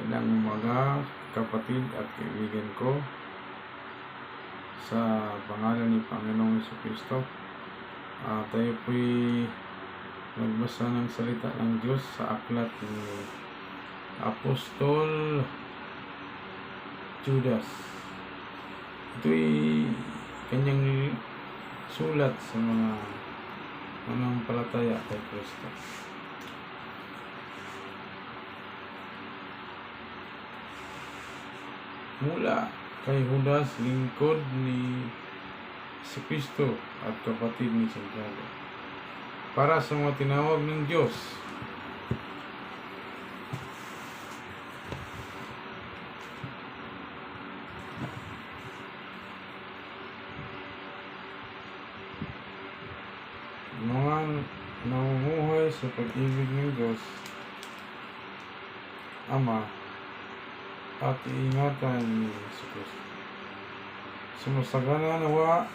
Magandang umaga, kapatid at kaibigan ko, sa pangalan ni Panginoong Jesucristo. Tayo po'y magbasa ng salita ng Diyos sa aklat ni Apostol Judas. Ito'y kanyang sulat sa mga manampalataya kay Kristo. Mula kay Judas, lingkod ni Jesucristo at kapatid ni Santiago, para sa mga tinawag ng Diyos, mga namumuhay sa pag-ibig ng Diyos Ama at iingatan ni Jesucristo. Sumasagana nawa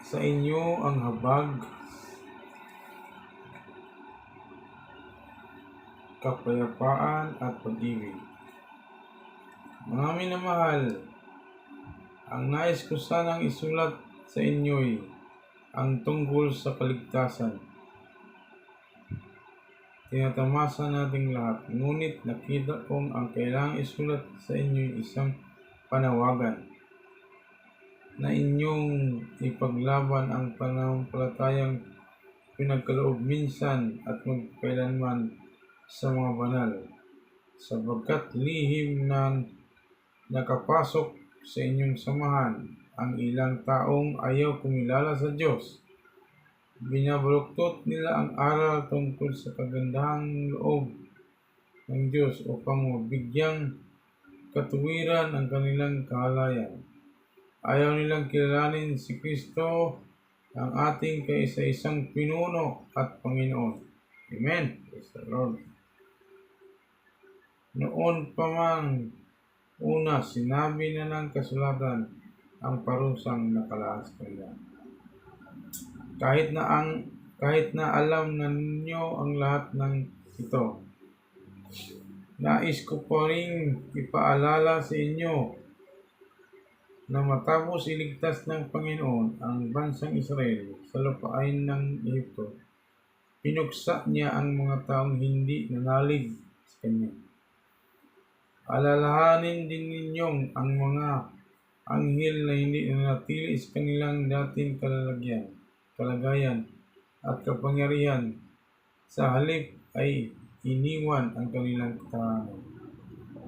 sa inyo ang habag, kapayapaan at pag-ibig. Mga minamahal, ang nais ko sanang isulat sa inyo'y ang tungkol sa kaligtasan. Tinatamasa nating lahat, ngunit nakita kong ang kailangang isulat sa inyo'y isang panawagan na inyong ipaglaban ang pananampalatayang pinagkaloob minsan at magkailanman sa mga banal, sapagkat lihim na nakapasok sa inyong samahan ang ilang taong ayaw kumilala sa Diyos. Binabaluktot nila ang aral tungkol sa kagandahang loob ng Diyos upang mabigyang katuwiran ang kanilang kahalayan. Ayaw nilang kilalanin si Kristo, ang ating kaisa-isang pinuno at Panginoon. Amen. Praise the Lord. Noon pa man una, sinabi na ng kasulatan ang parusang nakalaas kanila. Kahit na alam na ninyo ang lahat ng ito, nais ko pa rin ipaalala sa inyo na matapos iligtas ng Panginoon ang bansang Israel sa lupain ng Ehipto, pinuksa niya ang mga taong hindi nanalig sa Kanya. Alalahanin din ninyong ang mga anghel na hindi nanatili sa kanilang dating kalagayan at kapangyarihan. Sa halip ay iniwan ang kanilang tahanan.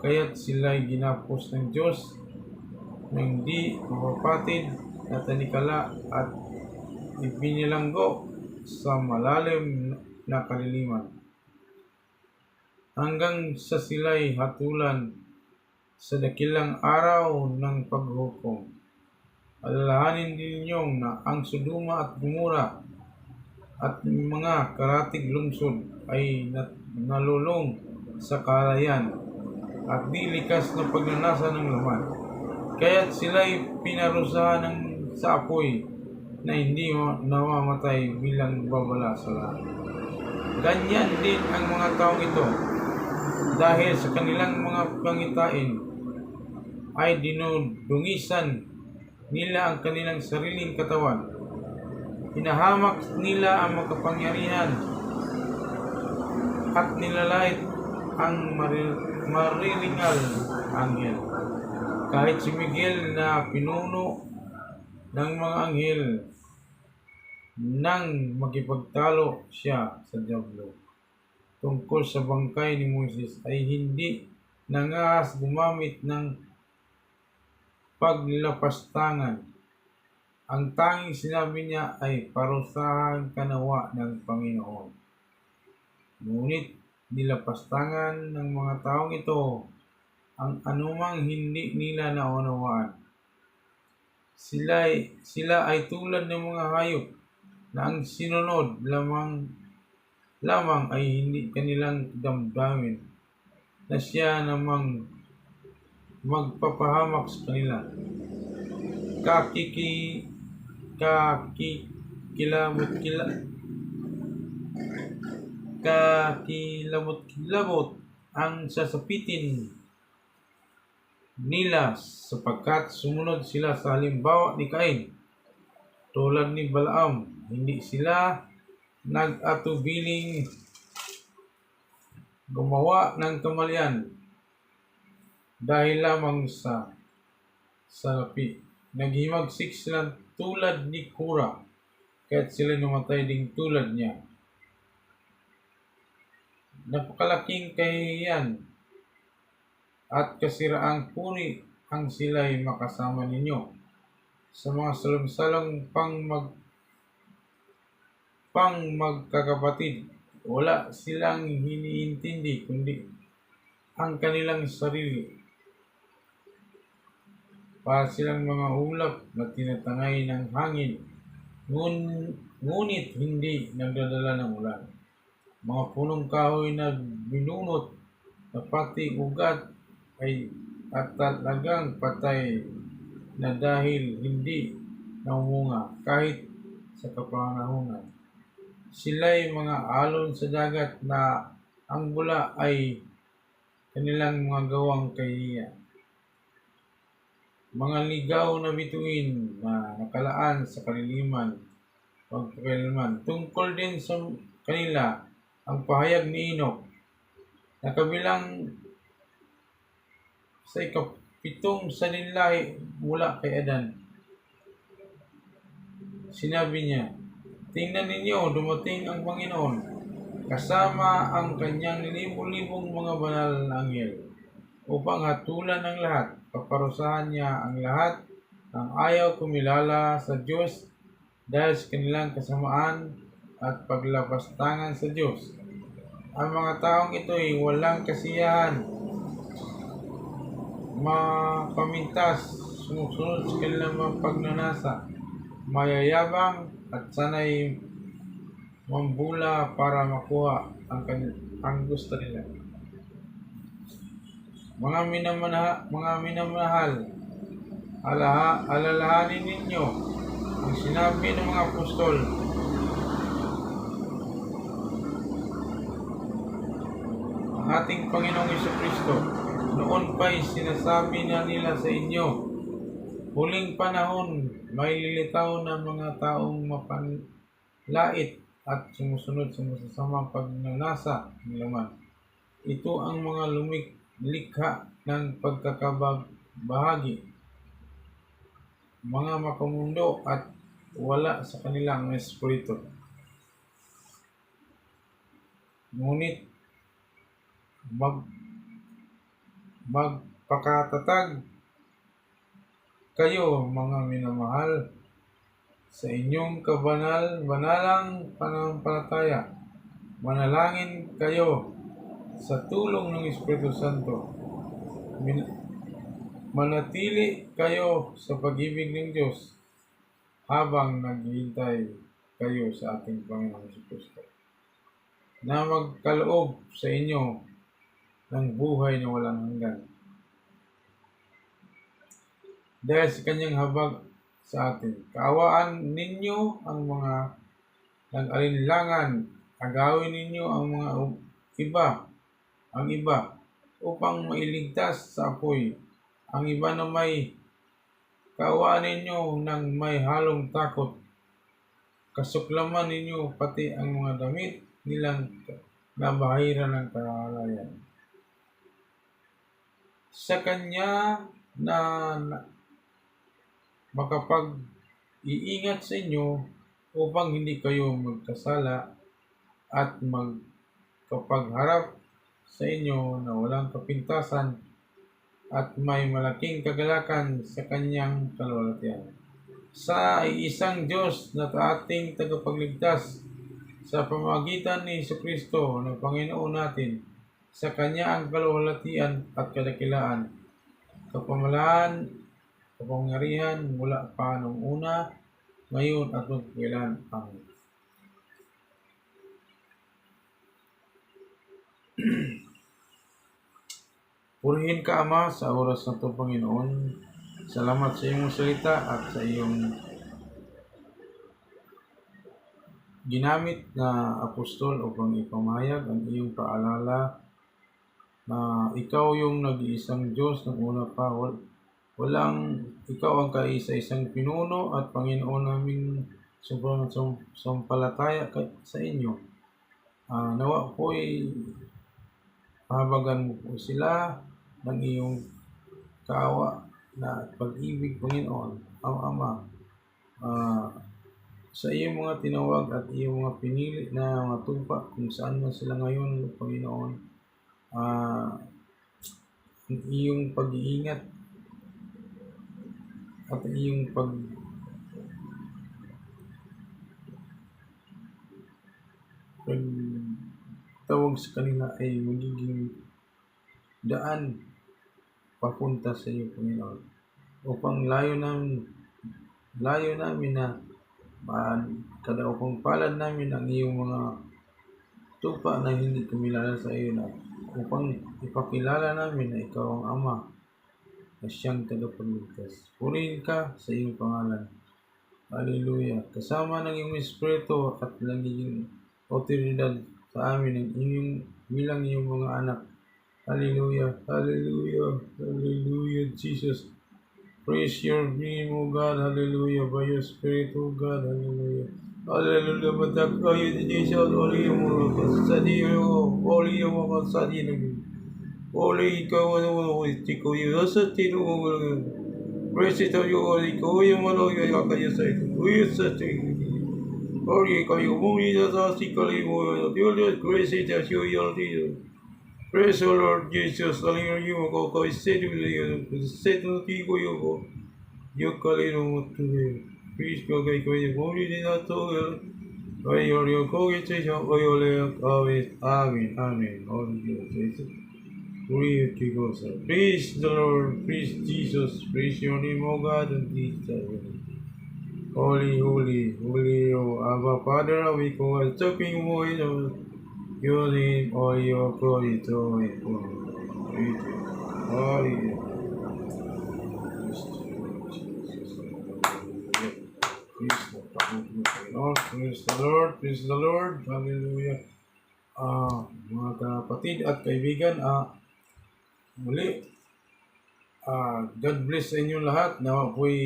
Kaya't sila'y ginapos ng Diyos na hindi mapapatid na tanikala at ibinilanggo sa malalim na kaliliman, hanggang sa sila'y hatulan sa dakilang araw ng paghukom. Alalahanin din ninyong na ang Sodoma at Gomora at mga karatig lungsod ay nalulong sa kahalayan at di likas na pagnanasa ng laman. Kaya't sila'y pinarusahan sa apoy na hindi namamatay bilang babala sa lahat. Ganyan din ang mga taong ito, dahil sa kanilang mga pangitain ay dinudungisan nila ang kanilang sariling katawan. Hinahamak nila ang makapangyarihan at nilalait ang mariringal anghel. Kahit si Miguel na pinuno ng mga anghel, nang makipagtalo siya sa Diablo tungkol sa bangkay ni Moises, ay hindi nangahas gumamit ng paglapastangan. Ang tanging sinabi niya ay, parusahan ka nawa ng Panginoon. Ngunit nilapastangan ng mga taong ito ang anumang hindi nila naunawaan. Sila ay tulad ng mga hayop na ang sinunod lamang ay hindi kanilang damdamin, na siya namang magpapahamak sa kanila. kakilabot-kilabot ang sasapitin nila sapagkat sumunod sila sa halimbawa ni Cain. Tulad ni Balaam, hindi sila nag-atubiling gumawa ng kamalian dahil lamang sa salapi. Naghimagsik sila tulad ni Kora, kaya't sila namatay ding tulad niya. Napakalaking kahihiyan at kasiraang puri ang sila'y makasama ninyo sa mga salong-salong magkakapatid. Wala silang hiniintindi kundi ang kanilang sarili. Para silang mga ulap na tinatangay ng hangin, ngunit hindi nagdadala ng ulan. Mga punong kahoy na binunot na pati ugat at talagang patay na dahil hindi namunga kahit sa kapanahunan. Sila'y mga alon sa dagat na ang bula ay kanilang mga gawang kahihiyan. Mga ligaw na bituin na nakalaan sa kaliliman pagpakailanman. Tungkol din sa kanila ang pahayag ni Enoch na kabilang sa ikapitong saninlahi mula kay Adan. Sinabi niya, "Tingnan ninyo, dumating ang Panginoon, kasama ang kanyang libo-libong mga banal na anghel, upang hatulan ang lahat. Paparusahan niya ang lahat ng ayaw kumilala sa Diyos dahil sa kanilang kasamaan at paglapastangan sa Diyos. Ang mga taong ito'y walang kasiyahan, mapamintas, sumusunod sa kanilang mga pagnanasa, mayayabang at sanay mambula para makuha ang gusto nila. Mga minamahal, alalahanin ninyo ang sinabi ng mga apostol ang ating Panginoong Jesucristo. Noon pa'y sinasabi na nila sa inyo, huling panahon may lilitaw na mga taong mapanlait at sumusunod sa masasamang pagnanasa ng laman. Ito ang mga likha ng pagkakabahagi, mga makamundo at wala sa kanilang espiritu. Ngunit magpakatatag kayo, mga minamahal, sa inyong banalang pananampalataya. Manalangin kayo sa tulong ng Espiritu Santo. Manatili kayo sa pag-ibig ng Diyos habang naghihintay kayo sa ating Panginoong Jesucristo, na magkaloob sa inyo ng buhay na walang hanggan. Dahil sa kanyang habag sa atin, kaawaan ninyo ang mga nag-alinlangan, agawin ninyo ang mga iba upang mailigtas sa apoy. Ang iba na may kaawaan ninyo ng may halong takot. Kasuklaman ninyo pati ang mga damit nilang nabahira ng kahalayan. Sa kanya na makapag-iingat sa inyo upang hindi kayo magkasala at magkapagharap sa inyo na walang kapintasan at may malaking kagalakan sa kanyang kalwalhatian. Sa isang Diyos na ating tagapagligtas sa pamamagitan ni Jesucristo na Panginoon natin, sa kanya ang kalwalhatian at kadakilaan, kapamahalaan, kapangyarihan mula pa noong una, ngayon at magpakailan. Amen. Purihin ka, Ama, sa oras na ito, Panginoon. Salamat sa iyong salita at sa iyong ginamit na apostol upang ipamahayag ang iyong paalala na ikaw yung nag-iisang Diyos ng una pa. Walang ikaw ang kaisa-isang pinuno at Panginoon naming sobrang sampalataya sa inyo. Nawa po'y pahabagan mo po sila ng iyong kaawa na pag-ibig, Panginoon, ang Ama. Sa iyong mga tinawag at iyong mga pinili na mga tupa kung saan man sila ngayon, Panginoon, ang iyong pag-iingat at ang iyong pagtawag sa kanila ay magiging daan papunta sa iyo, Panginoon, upang layo namin na upang palad namin ang iyong mga tupa na hindi kumilala sa iyo na upang ipakilala namin na ikaw ang Ama na siyang tagapagligtas. Purihin ka sa iyong pangalan. Hallelujah. Kasama ng iyong Espiritu at nagiging otoridad sa amin ng inyong bilang iyong mga anak. Hallelujah. Hallelujah. Hallelujah, Jesus. Praise your name, O God. Hallelujah. By your Spirit, O God. Hallelujah. Hallelujah. Matak kayo ni Jesus. Oli yung mga kasadi. Oli yung mga kasadi. Oli ikaw ano. Tiko yung nasa tino mo. Praise ito yung oli ko. Yung ano yung kayo sa ito. Uy sa ito. Oli kayo muli na sa sikali mo. Dios grace ito yung dito. Praise the Lord Jesus. Hallelujah. Ako kay sedo tigo yo. Yo kalino mo tuloy. Praise ko kay kay muli din ato. Ay yo ko ito siya ko yo le kawit. Amen. Amen. Lord Jesus. Glory to God. Praise the Lord. Praise Jesus. Praise your name, O God, and Jesus. Holy, holy, holy, O Abba Father, we call it talking voice of your name, all your glory to it. Holy. Praise the Lord, praise the Lord, hallelujah. Mga kapatid at kaibigan, muli, God bless sa inyo lahat. Nawa po'y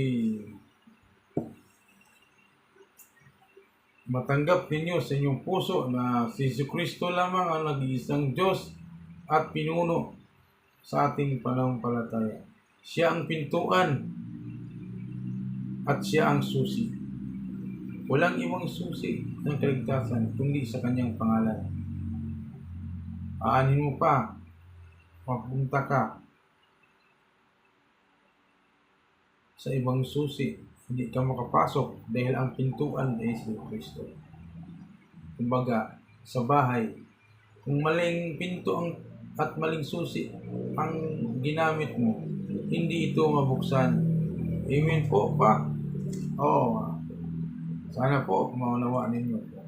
matanggap ninyo sa inyong puso na si Jesucristo lamang ang nag-iisang Diyos at pinuno sa ating pananampalataya. Siya ang pintuan at siya ang susi. Walang ibang susi ng kaligtasan kundi sa kanyang pangalan. Aanin mo pa, mapunta ka sa ibang susi, hindi ka makapasok dahil ang pintuan ay si Kristo. Kumbaga, sa bahay, kung maling pinto at maling susi ang ginamit mo, hindi ito mabuksan. Amen po pa? Oo. Sana po maunawaan ninyo po.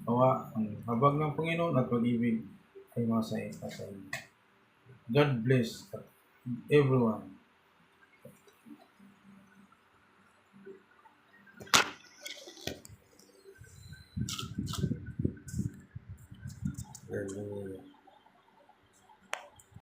Nawa ang habag ng Panginoon at pag-ibig ay masaya sa inyo. God bless everyone. Hallelujah.